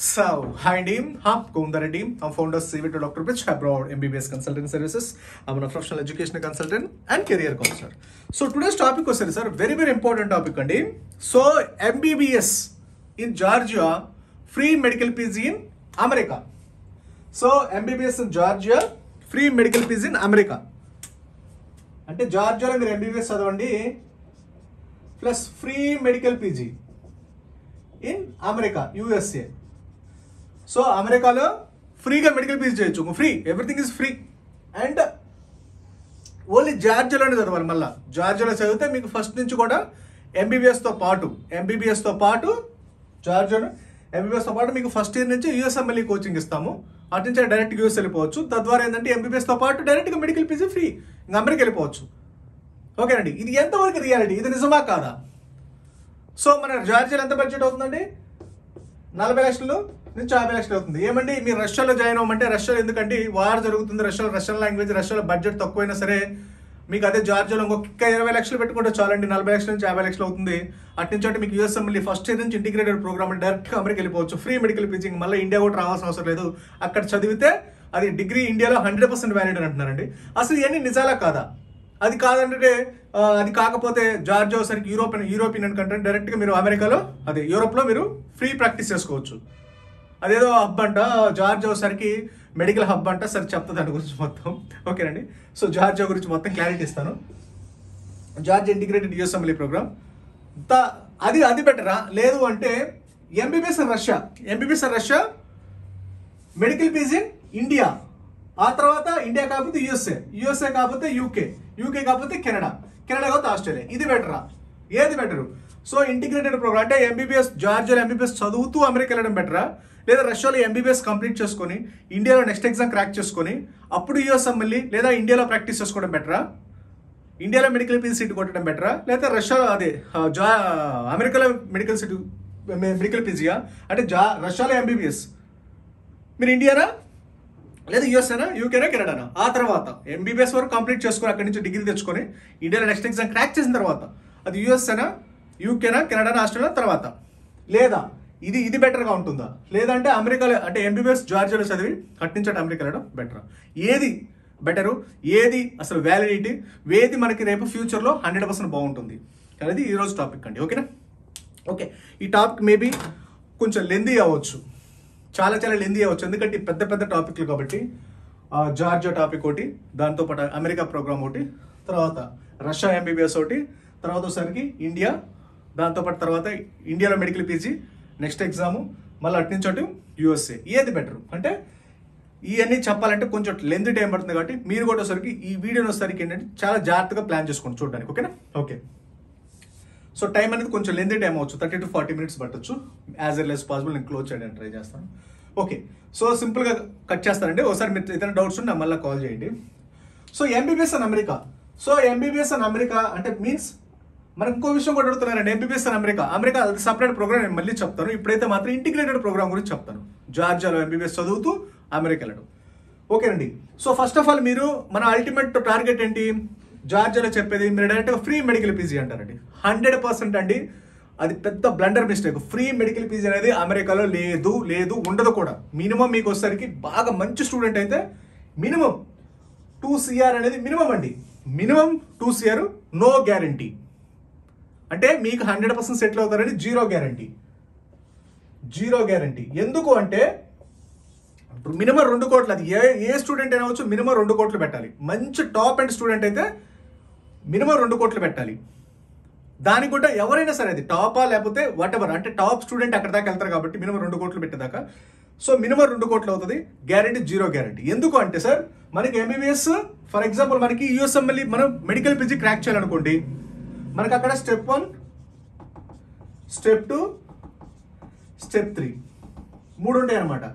So, hi team, I'm Kundara team. I'm founder CV to Dr. Pitch Abroad MBBS Consulting Services. I'm a professional education consultant and career counselor. So today's topic was sir, very important topic andi. So MBBS in Georgia, free medical PG in America. So MBBS in Georgia, free medical PG in America. అంటే జార్జియాలో మీరు MBBS చదవండి plus free medical PG in America USA. So అమెరికాలో ఫ్రీగా medical PG చేయొచ్చు, free, everything is free. And only జార్జియాలోనే చదవాలి. మళ్ళీ జార్జియాలో చదివితే మీకు ఫస్ట్ నుంచి కూడా ఎంబీబీఎస్తో పాటు జార్జియాలో ఎంబీబీఎస్తో పాటు మీకు ఫస్ట్ ఇయర్ నుంచి USMLE కోచింగ్ ఇస్తాము. అటు నుంచి డైరెక్ట్ US వెళ్ళిపోవచ్చు. తద్వారా ఏంటంటే ఎంబీబీఎస్తో పాటు డైరెక్ట్గా మెడికల్ పీజీ ఫ్రీ, ఇంకా అమెరికా వెళ్ళిపోవచ్చు. ఓకేనండి, ఇది ఎంతవరకు రియాలిటీ, ఇది నిజమా కాదా? సో మన జార్జియాలో ఎంత బడ్జెట్ అవుతుందండి? 40 లక్షలు నుంచి 50 లక్షలు అవుతుంది. ఏమండి మీరు రష్యాలో జాయిన్ అవ్వమంటే, రష్యాలో ఎందుకంటే వార్ జరుగుతుంది, రష్యన్ లాంగ్వేజ్, రష్యాలో బడ్జెట్ తక్కువైనా సరే మీకు అదే జార్జియాలో ఇంకొక 20 లక్షలు పెట్టుకుంటే చాలండి, 40 లక్షల నుంచి 50 లక్షలు అవుతుంది. అటు నుంచి అంటే మీకు USMLE ఫస్ట్ ఇయర్ నుంచి ఇంటిగ్రేటెడ్ ప్రోగ్రామ్ డైరెక్ట్గా అమెరికా వెళ్ళిపోవచ్చు, ఫ్రీ మెడికల్ పీచింగ్. మళ్ళీ ఇండియా కూడా రావాల్సిన అవసరం లేదు. అక్కడ చదివితే అది డిగ్రీ ఇండియాలో 100% వ్యాలిడ్ అని అంటున్నారండి. అసలు ఇవన్నీ నిజాలా కాదా? అది కాదంటే, అది కాకపోతే జార్జియా సరికి యూరోపియన్ కంట్రీ డైరెక్ట్గా మీరు అమెరికాలో అదే యూరోప్లో మీరు ఫ్రీ ప్రాక్టీస్ చేసుకోవచ్చు. అదేదో హబ్ అంట, జార్జియా సరికి మెడికల్ హబ్ అంట. సరే చెప్తా దాని గురించి మొత్తం. ఓకేనండి, సో జార్జియా గురించి మొత్తం క్లారిటీ ఇస్తాను. జార్జియా ఇంటిగ్రేటెడ్ USMLE ప్రోగ్రామ్ అది బెటరా? లేదు అంటే MBBS Russia medical PG India, ఆ తర్వాత ఇండియా కాకపోతే USA కాకపోతే UK కాకపోతే కెనడా కాకపోతే ఆస్ట్రేలియా. ఇది బెటరా? ఏది బెటరు? సో ఇంటిగ్రేటెడ్ ప్రోగ్రామ్ అంటే ఎంబీబీఎస్ జార్జియాలో ఎంబీబీఎస్ చదువుతూ అమెరికా వెళ్ళడం బెటరా, లేదా రష్యాలో ఎంబీబీఎస్ కంప్లీట్ చేసుకొని ఇండియాలో నెక్స్ట్ ఎగ్జామ్ క్రాక్ చేసుకొని అప్పుడు USMLE లేదా ఇండియాలో ప్రాక్టీస్ చేసుకోవడం బెటరా? ఇండియాలో మెడికల్ పీజీ సీట్ కొట్టడం బెటరా, లేదా రష్యాలో అమెరికాలో మెడికల్ పీజీయా? అంటే రష్యాలో ఎంబీబీఎస్ మీరు ఇండియానా లేదా USఏనా, UKనా, కెనడానా? ఆ తర్వాత ఎంబీబీఎస్ వరకు కంప్లీట్ చేసుకొని అక్కడి నుంచి డిగ్రీ తెచ్చుకొని ఇండియాలో నెక్స్ట్ ఎగ్జామ్ క్రాక్ చేసిన తర్వాత అది USఏనా, UKనా, కెనడానా, ఆస్ట్రేలియా తర్వాత, లేదా ఇది బెటర్గా ఉంటుందా? లేదంటే అమెరికాలో అంటే ఎంబీబీఎస్ జార్జియాలో చదివి అటు నుంచి అటు అమెరికా వెళ్ళడం బెటరా? ఏది బెటరు? ఏది అసలు వ్యాలిడిటీ, ఏది మనకి రేపు ఫ్యూచర్లో 100% బాగుంటుంది అనేది ఈరోజు టాపిక్ అండి. ఓకేనా? ఓకే, ఈ టాపిక్ మేబీ కొంచెం లెందీ అవ్వచ్చు, చాలా లెందీ అవ్వచ్చు, ఎందుకంటే పెద్ద టాపిక్లు కాబట్టి. జార్జియా టాపిక్ ఒకటి, దాంతోపాటు అమెరికా ప్రోగ్రామ్ ఒకటి, తర్వాత రష్యా ఎంబీబీఎస్ ఒకటి, తర్వాత ఒకసారికి ఇండియా, దాంతోపాటు తర్వాత ఇండియాలో మెడికల్ పీజీ నెక్స్ట్ ఎగ్జాము, మళ్ళీ అటు నుంచి అటు USA. ఏది బెటరు అంటే ఇవన్నీ చెప్పాలంటే కొంచెం లెంత్ టైం పడుతుంది. కాబట్టి మీరు కూడా ఒకసారికి ఈ వీడియోని వచ్చేసరికి ఏంటంటే చాలా జాగ్రత్తగా ప్లాన్ చేసుకోండి చూడడానికి. ఓకేనా? ఓకే, సో టైం అనేది కొంచెం లెంత్ టైం అవచ్చు, 30 to 40 minutes పట్టచ్చు. యాజ్ ఎర్లీ యాజ్ పాసిబుల్ నేను క్లోజ్ చేయడానికి ట్రై చేస్తాను. ఓకే, సో సింపుల్గా కట్ చేస్తానండి. ఒకసారి మీరు ఏదైనా డౌట్స్ ఉంటే మళ్ళీ కాల్ చేయండి. So MBBS in America. So MBBS in America అంటే మీన్స్ మనకు ఇంకో విషయం కూడా అడుగుతున్నారండి. ఎంబీబీఎస్ ఇన్ అమెరికా అది సపరేట్ ప్రోగ్రామ్, నేను మళ్ళీ చెప్తాను. ఇప్పుడైతే మాత్రం ఇంటిగ్రేటెడ్ ప్రోగ్రామ్ గురించి చెప్తాను. జార్జియాలో ఎంబీబీఎస్ చదువుతూ అమెరికా వెళ్ళడం. ఓకేనండి, సో ఫస్ట్ ఆఫ్ ఆల్ మీరు మన అల్టిమేట్ టార్గెట్ ఏంటి? జార్జియాలో చెప్పేది మీరు డైరెక్ట్గా ఫ్రీ మెడికల్ పీజీ అంటారండి. 100% అండి, అది పెద్ద blunder mistake. Free medical PG అనేది అమెరికాలో లేదు, ఉండదు కూడా. మినిమం మీకు వచ్చేసరికి బాగా మంచి స్టూడెంట్ అయితే మినిమం 2 CR అనేది మినిమం అండి. Minimum 2 CR, no guarantee. అంటే మీకు 100% సెటిల్ అవుతారని జీరో గ్యారంటీ. ఎందుకు అంటే ఇప్పుడు మినిమం 2 కోట్లు, అది ఏ స్టూడెంట్ అయినా వచ్చు, మినిమం 2 కోట్లు పెట్టాలి. మంచి టాప్ అండ్ స్టూడెంట్ అయితే మినిమం 2 కోట్లు పెట్టాలి. దానికి కూడా ఎవరైనా సరే, అది టాపా లేకపోతే వాట్ ఎవర్, అంటే టాప్ స్టూడెంట్ అక్కడ దాకా వెళ్తారు కాబట్టి మినిమం 2 కోట్లు పెట్టేదాకా. సో మినిమం 2 కోట్లు అవుతుంది, గ్యారంటీ జీరో గ్యారంటీ. ఎందుకు అంటే సార్ మనకి ఎంబీబీఎస్ ఫర్ ఎగ్జాంపుల్ మనకి USMLE మనం మెడికల్ పీజీ క్రాక్ చేయాలనుకోండి, మనకి అక్కడ స్టెప్ 1, స్టెప్ 2, స్టెప్ 3 3 ఉంటాయి అనమాట.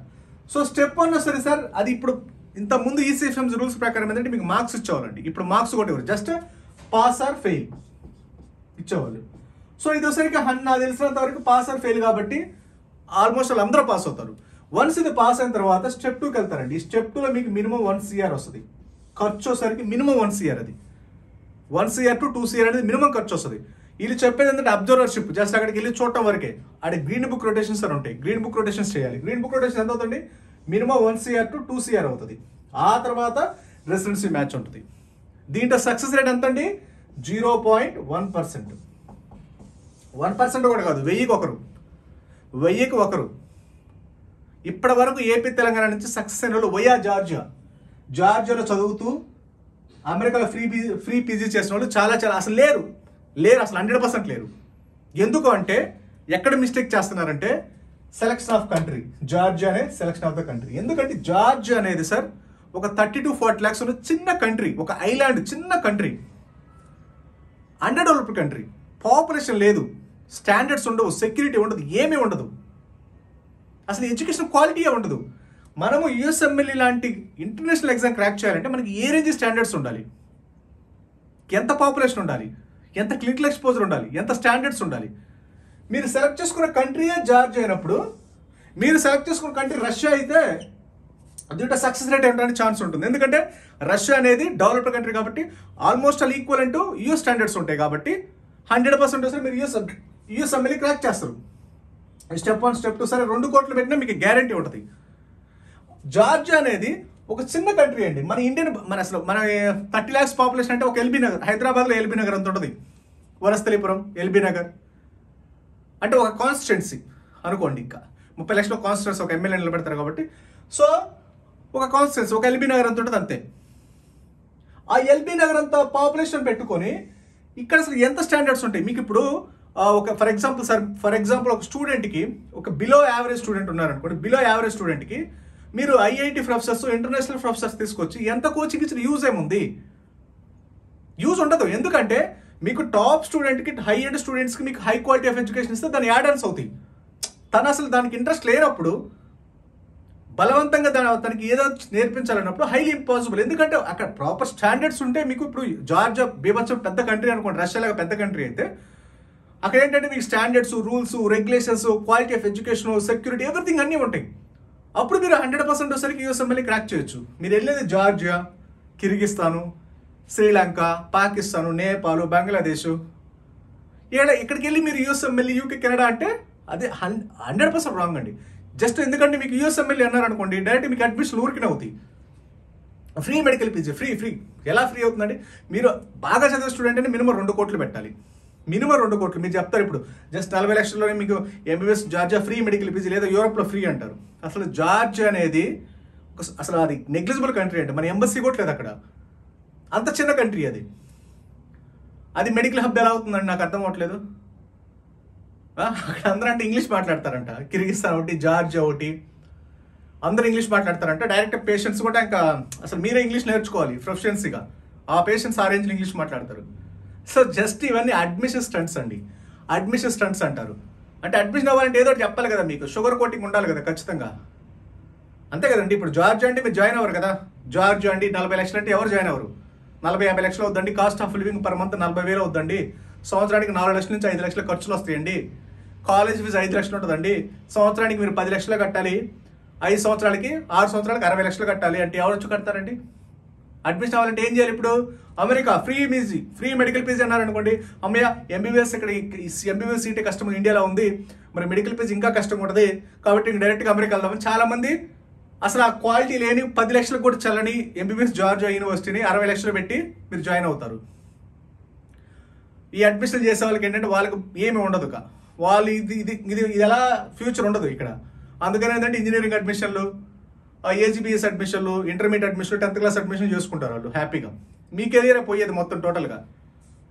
సో స్టెప్ 1 వస్తుంది సార్, అది ఇప్పుడు ఇంత ముందు ECFM's రూల్స్ ప్రకారం ఏంటంటే మీకు మార్క్స్ ఇచ్చేవాళ్ళండి. ఇప్పుడు మార్క్స్ కూడా ఇవ్వరు, జస్ట్ పాస్ ఆర్ ఫెయిల్ ఇచ్చేవాళ్ళు. సో ఇది ఒకసారికి నాకు తెలిసినంత వరకు పాస్ ఆర్ ఫెయిల్ కాబట్టి ఆల్మోస్ట్ వాళ్ళు అందరూ పాస్ అవుతారు. వన్స్ ఇది పాస్ అయిన తర్వాత స్టెప్ 2కి వెళ్తారండి. స్టెప్ 2లో మీకు మినిమం 1 CR వస్తుంది. ఖర్చు వచ్చేసరికి మినిమం 1 CR, అది 1 CR to 2 CR అనేది మినిమం ఖర్చు వస్తుంది. వీళ్ళు చెప్పేది ఏంటంటే అబ్జర్వర్షిప్, జస్ట్ అక్కడికి వెళ్ళి చూడటం వరకే. అక్కడ గ్రీన్ బుక్ రొటేషన్స్ అని ఉంటాయి, గ్రీన్ బుక్ రొటేషన్స్ చేయాలి. గ్రీన్ బుక్ రొటేషన్ ఎంత అవుతుంది? మినిమం 1 CR to 2 CR అవుతుంది. ఆ తర్వాత రెసిడెన్సీ మ్యాచ్ ఉంటుంది. దీంట్లో సక్సెస్ రేట్ ఎంత అండి? 0.1%. 1% కూడా కాదు, 1000కి ఒకరు. ఇప్పటి వరకు ఏపీ తెలంగాణ నుంచి సక్సెస్ అయిన వాళ్ళు వయా జార్జియాలో చదువుతూ అమెరికాలో ఫ్రీ పీజీ చేసిన వాళ్ళు చాలా అసలు లేరు అసలు 100% లేరు. ఎందుకు అంటే ఎక్కడ మిస్టేక్ చేస్తున్నారంటే సెలక్షన్ ఆఫ్ కంట్రీ. జార్జియా అనే సెలక్షన్ ఆఫ్ ద కంట్రీ. ఎందుకంటే జార్జియా అనేది సార్ ఒక 30 to 40 lakhs ఉన్న చిన్న కంట్రీ, ఒక ఐలాండ్, చిన్న country, under developed country. Population లేదు, స్టాండర్డ్స్ ఉండవు, సెక్యూరిటీ ఉండదు, ఏమీ ఉండదు, అసలు ఎడ్యుకేషన్ క్వాలిటీయే ఉండదు. మనము యుఎస్ఎంఎల్ఈ లాంటి ఇంటర్నేషనల్ ఎగ్జామ్ క్రాక్ చేయాలంటే మనకి ఏ రేంజ్ స్టాండర్డ్స్ ఉండాలి, ఎంత పాపులేషన్ ఉండాలి, ఎంత క్లినికల్ ఎక్స్పోజర్ ఉండాలి, ఎంత స్టాండర్డ్స్ ఉండాలి. మీరు సెలెక్ట్ చేసుకున్న కంట్రీయే జార్జియా అయినప్పుడు, మీరు సెలెక్ట్ చేసుకున్న కంట్రీ రష్యా అయితే దీంట్లో సక్సెస్ రేట్ ఏంటంటే ఛాన్స్ ఉంటుంది. ఎందుకంటే రష్యా అనేది డెవలప్డ్ కంట్రీ కాబట్టి almost all equal to US standards ఉంటాయి కాబట్టి 100% వస్తే మీరు యూఎస్ఎంఎల్ఈ క్రాక్ చేస్తారు. స్టెప్ 1 స్టెప్ 2 సరే 2 కోట్లు పెట్టినా మీకు గ్యారంటీ ఉంటుంది. జార్జియా అనేది ఒక చిన్న కంట్రీ అండి. మన 30 lakhs పాపులేషన్ అంటే ఒక ఎల్బీ నగర్, హైదరాబాద్లో ఎల్బీ నగర్ అంత ఉంటుంది, వనస్థలిపురం, ఎల్బీ నగర్ అంటే ఒక కాన్స్టిట్యున్సీ అనుకోండి. ఇంకా 30 lakhs కాన్స్టిట్యున్సీ ఒక ఎమ్మెల్యే నిలబెడతారు కాబట్టి, సో ఒక కాన్స్టిట్యున్సీ ఒక ఎల్బీ నగర్ అంత ఉంటుంది అంతే. ఆ ఎల్బీ నగర్ అంత పాపులేషన్ పెట్టుకొని ఇక్కడ అసలు ఎంత స్టాండర్డ్స్ ఉంటాయి మీకు? ఇప్పుడు ఒక ఫర్ ఎగ్జాంపుల్ ఒక స్టూడెంట్కి, ఒక బిలో యావరేజ్ స్టూడెంట్ ఉన్నారనుకోండి, బిలో యావరేజ్ స్టూడెంట్కి మీరు ఐఐటి ప్రొఫెసర్స్, ఇంటర్నేషనల్ ప్రొఫెసర్స్ తీసుకొచ్చి ఎంత కోచింగ్ ఇచ్చిన యూజ్ ఏముంది? యూజ్ ఉండదు. ఎందుకంటే మీకు టాప్ స్టూడెంట్కి, హై ఎండ్ స్టూడెంట్స్కి మీకు హై క్వాలిటీ ఆఫ్ ఎడ్యుకేషన్ ఇస్తే దాని యాడ్-ఆన్స్ అవుతాయి. తను అసలు దానికి ఇంట్రెస్ట్ లేనప్పుడు బలవంతంగా తనకి ఏదో నేర్పించాలన్నప్పుడు హైలీ ఇంపాసిబుల్. ఎందుకంటే అక్కడ ప్రాపర్ స్టాండర్డ్స్ ఉంటే మీకు ఇప్పుడు జార్జియా బీభత్సం పెద్ద కంట్రీ అనుకోండి, రష్యాలాగా పెద్ద కంట్రీ అయితే అక్కడ ఏంటంటే మీకు standards, rules, regulations, quality of education, security, everything అన్నీ ఉంటాయి. అప్పుడు మీరు 100% వచ్చేసరికి యూఎస్ఎంఎల్ఈ క్రాక్ చేయొచ్చు. మీరు వెళ్ళేది జార్జియా, కిర్గిస్తాను, శ్రీలంక, పాకిస్తాను, నేపాల్, బంగ్లాదేశ్, ఇక్కడికి వెళ్ళి మీరు యూఎస్ఎంఎల్ఈ, యూకే, కెనడా అంటే అది 100% రాంగ్ అండి. జస్ట్ ఎందుకంటే మీకు యూఎస్ఎంఎల్ఈ అన్నారనుకోండి, డైరెక్ట్ మీకు అడ్మిషన్ ఊరికినే అవుతాయి. ఫ్రీ మెడికల్ పీజీ, ఫ్రీ ఎలా ఫ్రీ అవుతుందండి? మీరు బాగా చదివే స్టూడెంట్ అంటే మినిమం 2 కోట్లు పెట్టాలి. మినిమం 2 కోట్లు. మీరు చెప్తారు ఇప్పుడు జస్ట్ 40 లక్షల్లోనే మీకు MBBS Georgia free medical PG, లేదా యూరోప్లో ఫ్రీ అంటారు. అసలు జార్జియా అనేది అసలు అది నెగ్లిజిబుల్ కంట్రీ అంటే, మన ఎంబసీ కూడా లేదు అక్కడ, అంత చిన్న కంట్రీ అది. అది మెడికల్ హబ్ ఎలా అవుతుందండి? నాకు అర్థం అవ్వట్లేదు. అక్కడ అందరూ అంటే ఇంగ్లీష్ మాట్లాడతారంట, కిర్గిస్తాన్ ఒకటి, జార్జియా ఒకటి, అందరూ ఇంగ్లీష్ మాట్లాడతారంట. డైరెక్ట్ పేషెంట్స్ కూడా ఇంకా అసలు మీరే ఇంగ్లీష్ నేర్చుకోవాలి ప్రొఫిషియన్సీగా. ఆ పేషెంట్స్ ఆ రేంజ్లో ఇంగ్లీష్ మాట్లాడతారు. సో జస్ట్ ఇవన్నీ అడ్మిషన్ స్టంట్స్ అండి. అడ్మిషన్ స్టంట్స్ అంటారు. అంటే అడ్మిషన్ అవ్వాలంటే ఏదో చెప్పాలి కదా, మీకు షుగర్ కోటింగ్ ఉండాలి కదా ఖచ్చితంగా, అంతే కదండి. ఇప్పుడు జార్జియా అంటే మీరు జాయిన్ అవ్వరు కదా. జార్జియా అండి 40 లక్షలు అంటే ఎవరు జాయిన్ అవ్వరు. 40-50 లక్షలు అవుద్దండి. Cost of living per month 40,000 అవుద్దండి. సంవత్సరానికి 4 లక్షల నుంచి 5 లక్షల ఖర్చులు వస్తాయండి. కాలేజ్ ఫీజు 5 లక్షలు ఉంటుందండి. సంవత్సరానికి మీరు 10 లక్షలు కట్టాలి. 5 సంవత్సరాలకి 6 సంవత్సరాలకి 60 లక్షలు కట్టాలి. అంటే ఎవరు వచ్చి కడతారండి? అడ్మిషన్ అవ్వాలంటే ఏం చేయాలి? ఇప్పుడు అమెరికా ఫ్రీ మెడికల్ పీజీ అన్నారనుకోండి, అమ్మయ్య ఎంబీబీఎస్ ఇక్కడ ఎంబీబీఎస్ సీటే కష్టం ఇండియాలో ఉంది, మరి మెడికల్ పీజీ ఇంకా కష్టంగా ఉంటుంది కాబట్టి డైరెక్ట్గా అమెరికా వెళ్దామని చాలామంది అసలు ఆ క్వాలిటీ లేని 10 లక్షలకు కూడా చల్లని ఎంబీబీఎస్ జార్జియా యూనివర్సిటీని 60 లక్షలు పెట్టి మీరు జాయిన్ అవుతారు. ఈ అడ్మిషన్ చేసే వాళ్ళకి ఏంటంటే వాళ్ళకి ఏమి ఉండదు, వాళ్ళు ఇది ఎలా ఫ్యూచర్ ఉండదు ఇక్కడ. అందుకని ఏంటంటే ఇంజనీరింగ్ అడ్మిషన్లు, ఏజీబీఎస్ అడ్మిషన్లు, ఇంటర్మీడియట్ అడ్మిషన్లు, 10th క్లాస్ అడ్మిషన్ చేసుకుంటారు వాళ్ళు హ్యాపీగా. మీ కెరీర్ పోయేది మొత్తం టోటల్గా.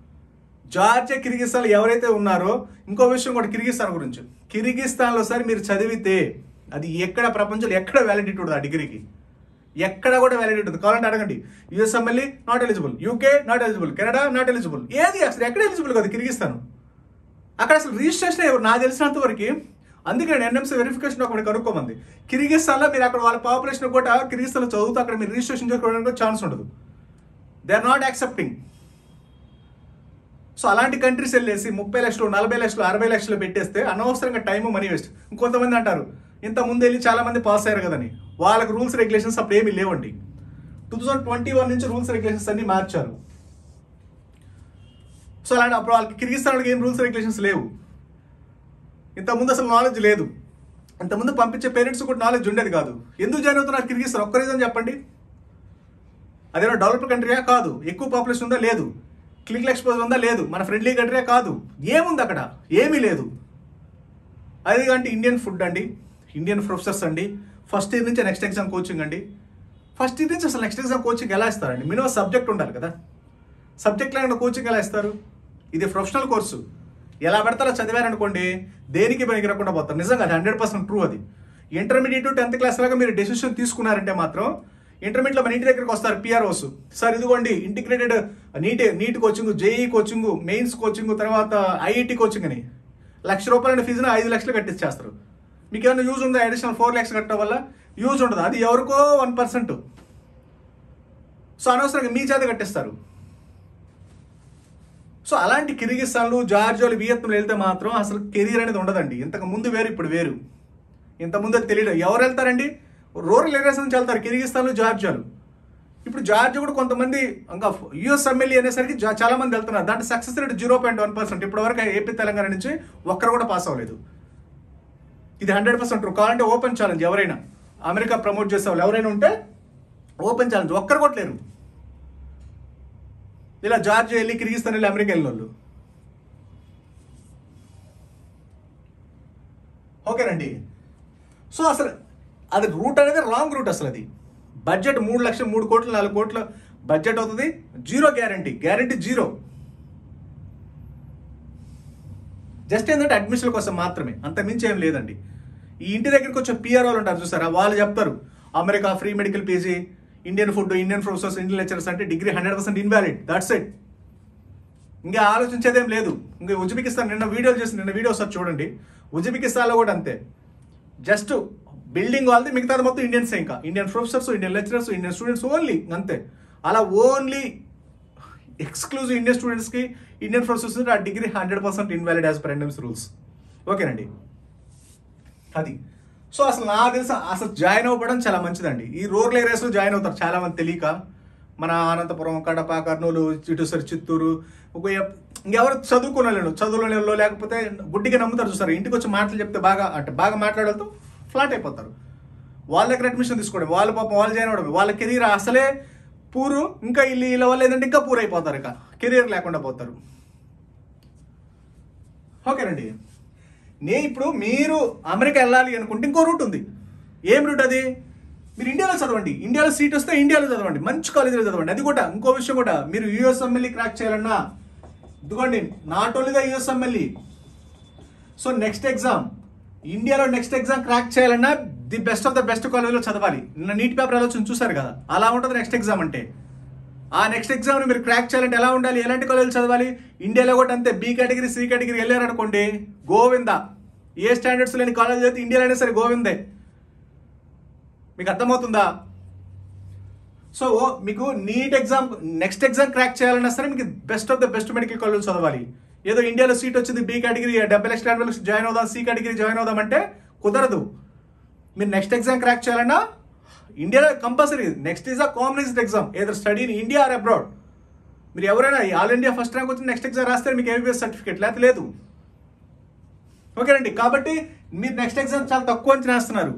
జార్జియా, కిర్గిస్తాన్ ఎవరైతే ఉన్నారో, ఇంకో విషయం కూడా కిర్గిస్తాన్ గురించి, కిర్గిస్తాన్లో సరే మీరు చదివితే అది ఎక్కడ ప్రపంచంలో ఎక్కడ వ్యాలిడిటీ ఉంటుంది ఆ డిగ్రీకి, ఎక్కడ కూడా వ్యాలిడిటీ ఉంటుంది. కావాలంటే అడగండి. USMLE not eligible, UK not eligible, Canada not eligible, ఏది అసలు ఎక్కడ ఎలిజిబుల్ కాదు కిర్గిస్తాన్. అక్కడ అసలు రిజిస్ట్రేషన్ ఎవరు నాకు తెలిసినంత వరకు, అందుకే ఎన్ఎంసీ వెరిఫికేషన్ డాక్యుమెంట్ కనుక్కోమంది. కిర్గిస్తాన్లో మీరు అక్కడ వాళ్ళ పాపులేషన్ కూడా కిర్గిస్తాన్లో చదువుతూ అక్కడ మీరు రిజిస్ట్రేషన్ చేసుకోవడానికి ఛాన్స్ ఉండదు. They are not accepting. So అలాంటి కంట్రీస్ వెళ్ళేసి 30 లక్షలు, 40 లక్షలు, 60 లక్షలు పెట్టేస్తే అనవసరంగా టైము, మనీ వేస్ట్. ఇంకొంతమంది అంటారు ఇంత ముందు వెళ్ళి చాలా మంది పాస్ అయ్యారు కదని. వాళ్ళకి రూల్స్ రెగ్యులేషన్స్ అప్పుడు ఏమీ లేవండి. 2021 నుంచి రూల్స్ రెగ్యులేషన్స్ అన్ని మార్చారు. సో అలాంటి అప్పుడు వాళ్ళకి కిర్గిస్తాన్ వాళ్ళకి ఏం రూల్స్ రెగ్యులేషన్స్ లేవు. ఇంతకుముందు అసలు నాలెడ్జ్ లేదు. ఇంతకుముందు పంపించే పేరెంట్స్ కూడా నాలెడ్జ్ ఉండేది కాదు. ఎందుకు జాయిన్ అవుతున్నారు కిర్గిస్తాన్? ఒక్క రీజన్ చెప్పండి. అదేమో డెవలప్డ్ కంట్రీయా? కాదు. ఎక్కువ పాపులేషన్ ఉందా? లేదు. క్లినికల్ ఎక్స్పోజర్ ఉందా? లేదు. మన ఫ్రెండ్లీ కంట్రీయా? కాదు. ఏముంది అక్కడ? ఏమీ లేదు. అది అంటే ఇండియన్ ఫుడ్ అండి, ఇండియన్ ప్రొఫెసర్స్ అండి, ఫస్ట్ ఇయర్ నుంచి నెక్స్ట్ ఎగ్జామ్ కోచింగ్ అండి. ఫస్ట్ ఇయర్ నుంచి అసలు నెక్స్ట్ ఎగ్జామ్ కోచింగ్ ఎలా ఇస్తారండి? మినిమం సబ్జెక్ట్ ఉండాలి కదా. సబ్జెక్ట్ లేకుండా కోచింగ్ ఎలా ఇస్తారు? ఇది ప్రొఫెషనల్ కోర్సు. ఎలా పెడతారో చదివారనుకోండి దేనికి పనికి రాకుండా పోతారు. నిజంగా అది 100% ట్రూ. అది ఇంటర్మీడియట్ 10th క్లాస్ లాగా మీరు డెసిషన్ తీసుకున్నారంటే మాత్రం ఇంటర్మీడియట్లో మన ఇంటి దగ్గరికి వస్తారు పిఆర్ఓస్. సార్ ఇదిగోండి integrated NEET coaching, JEE coaching, mains coaching, తర్వాత ఐఐటి కోచింగ్ అని ₹1,00,000 ఫీజును 5 లక్షలు కట్టించేస్తారు. మీకు ఏమైనా యూజ్ ఉందా? అడిషనల్ 4 lakhs కట్టడం వల్ల యూజ్ ఉండదు. అది ఎవరికో 1%. సో అనవసరంగా మీ చేత కట్టిస్తారు. సో అలాంటి కిర్గిస్తాన్లు, జార్జియాలు, వియత్నాలు వెళ్తే మాత్రం అసలు కెరీర్ అనేది ఉండదండి. ఇంతకు ముందు వేరు, ఇప్పుడు వేరు. ఇంతకుముందు అది తెలియదు. ఎవరు వెళ్తారండి? రూరల్ ఏరియాస్ నుంచి వెళ్తారు కిర్గిస్తాన్లు, జార్జియాలు. ఇప్పుడు జార్జియా కూడా కొంతమంది ఇంకా యుఎస్ఎంఎల్ఈ అనేసరికి చాలా మంది వెళ్తున్నారు. దాంట్లో సక్సెస్ రేట్ 0.1%. ఇప్పటి వరకు ఏపీ, తెలంగాణ నుంచి ఒక్కరు కూడా పాస్ అవ్వలేదు. ఇది 100% ట్రూ. కావాలంటే ఓపెన్ ఛాలెంజ్, ఎవరైనా అమెరికా ప్రమోట్ చేసే వాళ్ళు ఎవరైనా ఉంటే ఓపెన్ ఛాలెంజ్, ఒక్కరు కూడా లేరు ఇలా జార్జియా వెళ్ళి కిర్గిస్తాన్ వెళ్ళి అమెరికా వెళ్ళిన వాళ్ళు. ఓకేనండి. సో అసలు అది రూట్ అనేది రాంగ్ రూట్. అసలు అది బడ్జెట్ 3 లక్షలు, 3 కోట్లు, 4 కోట్ల బడ్జెట్ అవుతుంది. Zero guarantee zero. జస్ట్ ఏంటంటే అడ్మిషన్ కోసం మాత్రమే, అంత మించి ఏం లేదండి. ఈ ఇంటి దగ్గరికి వచ్చే పిఆర్ఓలు ఉంటారు చూసారా, వాళ్ళు చెప్తారు America free medical PG, Indian food, Indian professors, Indian lecturers అంటే డిగ్రీ 100% ఇన్వాలిడ్. That's it. ఇంకా ఆలోచించేదేం లేదు. ఇంకా ఉజ్బెకిస్తాన్ నిన్న వీడియో సార్ చూడండి. ఉజ్బెకిస్తాన్లో కూడా అంతే. జస్ట్ బిల్డింగ్ వాళ్ళది, మిగతాది మొత్తం ఇండియన్స్. ఇంకా Indian professors, Indian lecturers, Indian students only, అంతే. అలా ఓన్లీ ఎక్స్క్లూజివ్ ఇండియన్ స్టూడెంట్స్కి, ఇండియన్ ప్రొఫెసర్స్ ఆ degree 100% invalid as per NMC rules. ఓకేనండి, అది. సో అసలు నాకు తెలుసు అసలు జాయిన్ అవ్వడం చాలా మంచిదండి. ఈ రూరల్ ఏరియాస్లో జాయిన్ అవుతారు చాలా మంది తెలియక. మన అనంతపురం, కడప, కర్నూలు, చిత్తూరు, ఇంకెవరు చదువుకునే లేకపోతే గుడ్డిగా నమ్ముతారు చూస్తారు. ఇంటికి వచ్చి మాటలు చెప్తే బాగా మాట్లాడడంతో ఫ్లాట్ అయిపోతారు. వాళ్ళ దగ్గర అడ్మిషన్ తీసుకోవడం, వాళ్ళ పాపం వాళ్ళు జాయిన్ అవ్వడం, వాళ్ళ కెరీర్ అసలే పూరు, ఇంకా వీళ్ళ వల్ల ఏంటంటే ఇంకా పూర్ అయిపోతారు, ఇక కెరీర్ లేకుండా పోతారు. ఓకేనండి. ఇప్పుడు మీరు అమెరికా వెళ్ళాలి అనుకుంటే ఇంకో రూట్ ఉంది. ఏం రూట్ అది? మీరు ఇండియాలో చదవండి. ఇండియాలో సీట్ వస్తే ఇండియాలో చదవండి, మంచి కాలేజీలో చదవండి. అది కూడా ఇంకో విషయం కూడా, మీరు యుఎస్ఎంఎల్ఈ క్రాక్ చేయాలన్నా ఇదిగోండి, నాట్ ఓన్లీగా యుఎస్ఎంఎల్ఈ. సో నెక్స్ట్ ఎగ్జామ్, ఇండియాలో నెక్స్ట్ ఎగ్జామ్ క్రాక్ చేయాలన్నా the best of the best కాలేజీలో చదవాలి. నిన్న నీట్ పేపర్ ఎలా చూసారు కదా, అలా ఉంటుంది నెక్స్ట్ ఎగ్జామ్ అంటే. ఆ నెక్స్ట్ ఎగ్జామ్ని మీరు క్రాక్ చేయాలంటే ఎలా ఉండాలి, ఎలాంటి కాలేజీలు చదవాలి? ఇండియాలో కూడా అంతే. బి కేటగిరీ, సి కేటగిరీ వెళ్ళారనుకోండి, గోవింద. ఏ స్టాండర్డ్స్ లేని కాలేజ్ అయితే ఇండియాలో అయినా సరే గోవిందే. మీకు అర్థమవుతుందా? సో మీకు NEET exam, next exam crack చేయాలన్నా సరే మీకు best of the best medical college చదవాలి. ఏదో ఇండియాలో సీట్ వచ్చింది, బి కేటగిరీ 70 లక్షలు జాయిన్ అవుదాం, సి కేటగిరీ జాయిన్ అవుదాం అంటే కుదరదు. మీరు నెక్స్ట్ ఎగ్జామ్ క్రాక్ చేయాలన్నా ఇండియాలో compulsory next is a common exam, either study in India or abroad. మీరు ఎవరైనా ఆల్ ఇండియా ఫస్ట్ ర్యాంక్ వచ్చి నెక్స్ట్ ఎగ్జామ్ రాస్తే మీకు ఎంబీబీఎస్ సర్టిఫికేట్ లేకపోతే లేదు. ఓకేనండి. కాబట్టి మీరు నెక్స్ట్ ఎగ్జామ్ చాలా తక్కువ అంచనా వేస్తున్నారు.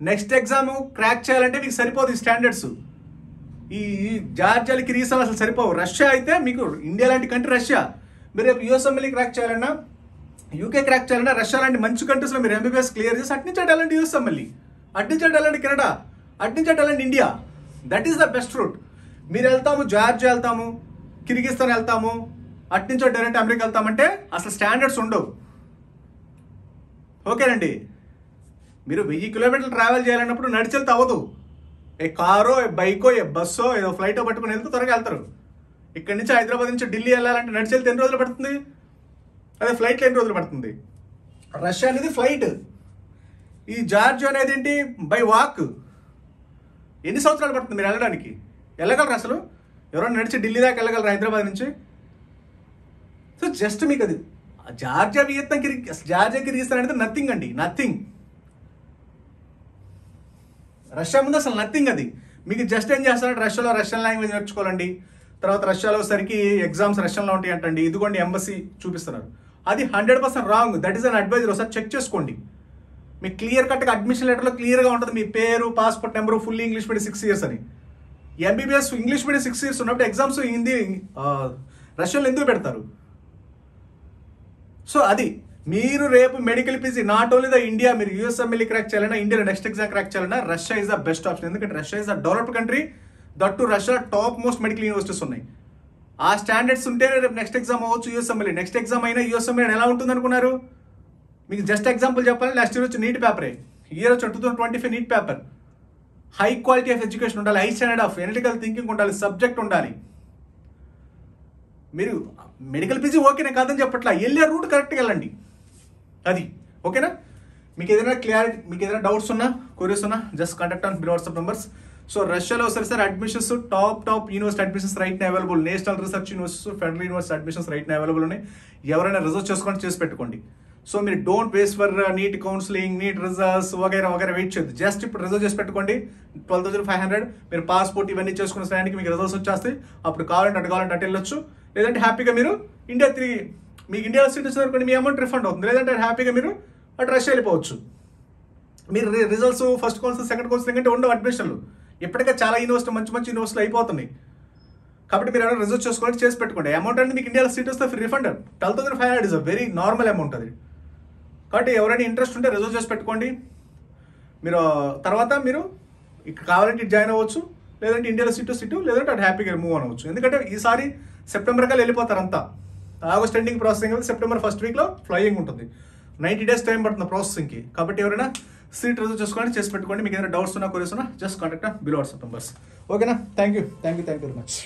నెక్స్ట్ ఎగ్జామ్ క్రాక్ చేయాలంటే మీకు సరిపోదు ఈ స్టాండర్డ్స్. ఈ జార్జియాలకి రీసాలు అసలు సరిపోవు. రష్యా అయితే మీకు ఇండియా లాంటి కంట్రీ రష్యా. మీరు రేపు యుఎస్ఎంఎల్ఈ క్రాక్ చేయాలన్నా, యూకే క్రాక్ చేయాలన్నా, రష్యా లాంటి మంచి కంట్రీస్లో మీరు ఎంబీబీఎస్ క్లియర్ చేసి అట్నుంచి అలాంటి యుఎస్ఎంఎల్ఈ, అట్నుంచి అలాంటి కెనడా, అట్నుంచి అలాంటి India. That is the best route. మీరు వెళ్తాము జార్జియా వెళ్తాము, కిర్గిస్తాన్ వెళ్తాము, అట్నుంచి డైరెక్ట్ అమెరికా వెళ్తామంటే అసలు స్టాండర్డ్స్ ఉండవు. ఓకేనండి. మీరు 1000 కిలోమీటర్లు ట్రావెల్ చేయాలన్నప్పుడు నడిచి వెళ్తే అవ్వదు. ఏ కారో, ఏ బైకో, ఏ బస్సో, ఏదో ఫ్లైటో పట్టుకుని వెళ్తే త్వరగా వెళ్తారు. ఇక్కడి నుంచి హైదరాబాద్ నుంచి ఢిల్లీ వెళ్ళాలంటే నడిచి వెళ్తే ఎన్ని రోజులు పడుతుంది? అదే ఫ్లైట్లో ఎన్ని రోజులు పడుతుంది? రష్యా అనేది ఫ్లైట్, ఈ జార్జియా అనేది ఏంటి బై వాక్. ఎన్ని సంవత్సరాలు పడుతుంది మీరు వెళ్ళడానికి? వెళ్ళగలరు అసలు? ఎవరైనా నడిచి ఢిల్లీ దాకా వెళ్ళగలరు హైదరాబాద్ నుంచి? సో జస్ట్ మీకు అది జార్జియా, వియత్నాం, జార్జియా కిర్గిస్తాన్ అనేది నథింగ్ అండి, నథింగ్. రష్యా ముందు అసలు నథింగ్ అది. మీకు జస్ట్ ఏం చేస్తారంటే రష్యాలో రష్యన్ లాంగ్వేజ్ నేర్చుకోవాలండి, తర్వాత రష్యాలో సరికి ఎగ్జామ్స్ రష్యాలో ఉంటాయి అంటండి, ఇదిగోండి ఎంబసీ చూపిస్తున్నారు. అది 100% wrong. That is an adviser. ఒకసారి చెక్ చేసుకోండి. మీకు క్లియర్ కట్గా అడ్మిషన్ లెటర్లో క్లియర్గా ఉంటుంది మీ పేరు, passport number, fully English medium 6 years అని. ఎంబీబీఎస్ ఇంగ్లీష్ మీడియం 6 years ఉన్నప్పుడు ఎగ్జామ్స్ హిందీ రష్యాలో ఎందుకు పెడతారు? సో అది మీరు రేపు medical PG not only the India, మీరు యూఎస్ఎంఎల్ఈ క్రాక్ చేయాలన్నా, ఇండియాలో నెక్స్ట్ ఎగ్జామ్ క్రాక్ చేయాలన్నా Russia is the best option. ఎందుకంటే Russia is the developed country, that to Russia top most medical universities ఉన్నాయి. ఆ స్టాండర్డ్స్ ఉంటేనే రేపు నెక్స్ట్ ఎగ్జామ్ అవ్వచ్చు యూఎస్ఎంఎల్ఈ. నెక్స్ట్ ఎగ్జామ్ అయినా యూఎస్ఎంఎల్ఈ ఎలా ఉంటుంది అనుకున్నారు? మీకు జస్ట్ ఎగ్జాంపుల్ చెప్పాలి, లాస్ట్ ఇయర్ వచ్చి నీట్ పేపరే, ఇయర్ వచ్చి 2025 NEET paper. High quality of education ఉండాలి, high standard of analytical thinking ఉండాలి, సబ్జెక్ట్ ఉండాలి. మీరు మెడికల్ పీజీ ఓకేనే కాదని చెప్పట్లా, వెళ్ళే రూట్ కరెక్ట్గా వెళ్ళండి. అది ఓకేనా? మీకు ఏదైనా క్లియారిటీ, మీకు ఏదైనా డౌట్స్ ఉన్నా, క్వరీస్ ఉన్నా, just contact on below WhatsApp numbers. So రష్యాలో sir admissions top university admissions right available. National research university, federal university admissions right available ఉన్నాయి. ఎవరైనా రిజర్వ్ చేసుకొని చేసి పెట్టుకోండి. సో మీరు don't waste for NEET counselling, NEET results వగైరా wait చేయొద్దు. Just ఇప్పుడు రిజర్వ్ చేసి పెట్టుకోండి. 12,500 మీరు పాస్పోర్ట్ ఇవన్నీ చేసుకున్న సమయానికి మీకు రిజల్ట్స్ వచ్చేస్తాయి. అప్పుడు కావాలంటే అటు వెళ్ళొచ్చు. లేదంటే హ్యాపీగా మీరు ఇండియా తిరిగి, మీకు ఇండియాలో సీట్ వచ్చిందనుకోండి మీ అమౌంట్ రిఫండ్ అవుతుంది. లేదంటే హ్యాపీగా మీరు అటు రష్యా వెళ్ళిపోవచ్చు. మీరు results first council, second counselling అంటే ఉండవు అడ్మిషన్లు. ఇప్పటికే చాలా యూనివర్సిటీ మంచి యూనివర్సిటీలు అయిపోతున్నాయి. కాబట్టి మీరు ఎవరైనా రిజర్వ్ చేసుకోవాలి, చేసి పెట్టుకోండి. అమౌంట్ అంటే మీకు ఇండియాలో సీట్ వస్తే refund. 12,500 is a very normal amount అది. కాబట్టి ఎవరైనా ఇంట్రెస్ట్ ఉంటే రిజర్వ్ చేసి పెట్టుకోండి. మీరు తర్వాత మీరు ఇక్కడ కావాలంటే ఇటు జాయిన్ అవ్వచ్చు, లేదంటే ఇండియాలో సీటు లేదంటే అటు హ్యాపీగా మూవ్ అనవచ్చు. ఎందుకంటే ఈసారి సెప్టెంబర్ కల్లా వెళ్ళిపోతారు అంతా. ఆగస్ట్ ఎండింగ్ ప్రాసెసింగ్ అయితే సెప్టెంబర్ ఫస్ట్ వీక్లో ఫ్లయింగ్ ఉంటుంది. 90 days టైం పడుతుంది ప్రాసెసింగ్కి. కాబట్టి ఎవరైనా సీట్ రిజర్వ్ చేసుకోండి, చేసి పెట్టుకోండి. మీకు ఏదైనా డౌట్స్ ఉన్నా, క్వరీస్ ఉన్నా, just contact below WhatsApp numbers. ఓకేనా? Thank you very much.